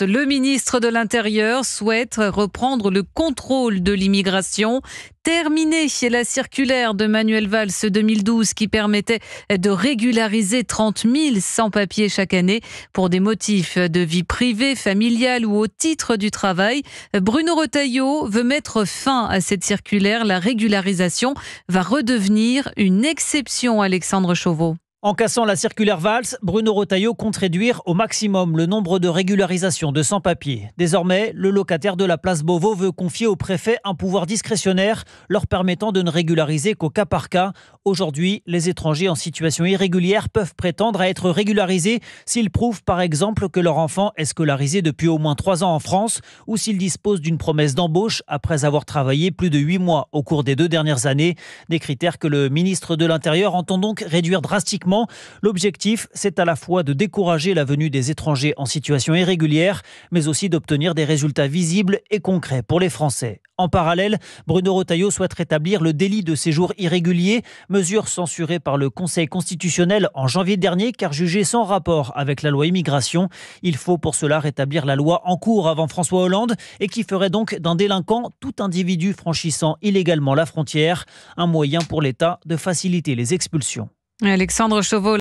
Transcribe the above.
Le ministre de l'Intérieur souhaite reprendre le contrôle de l'immigration. Terminer la circulaire de Manuel Valls 2012 qui permettait de régulariser 30 000 sans-papiers chaque année pour des motifs de vie privée, familiale ou au titre du travail. Bruno Retailleau veut mettre fin à cette circulaire. La régularisation va redevenir une exception, Alexandre Chauveau. En cassant la circulaire Valls, Bruno Retailleau compte réduire au maximum le nombre de régularisations de sans-papiers. Désormais, le locataire de la place Beauvau veut confier au préfet un pouvoir discrétionnaire leur permettant de ne régulariser qu'au cas par cas. Aujourd'hui, les étrangers en situation irrégulière peuvent prétendre à être régularisés s'ils prouvent par exemple que leur enfant est scolarisé depuis au moins 3 ans en France ou s'ils disposent d'une promesse d'embauche après avoir travaillé plus de 8 mois au cours des 2 dernières années. Des critères que le ministre de l'Intérieur entend donc réduire drastiquement. L'objectif, c'est à la fois de décourager la venue des étrangers en situation irrégulière, mais aussi d'obtenir des résultats visibles et concrets pour les Français. En parallèle, Bruno Retailleau souhaite rétablir le délit de séjour irrégulier, mesure censurée par le Conseil constitutionnel en janvier dernier car jugée sans rapport avec la loi immigration. Il faut pour cela rétablir la loi en cours avant François Hollande et qui ferait donc d'un délinquant tout individu franchissant illégalement la frontière, un moyen pour l'État de faciliter les expulsions. Alexandre Chauveau.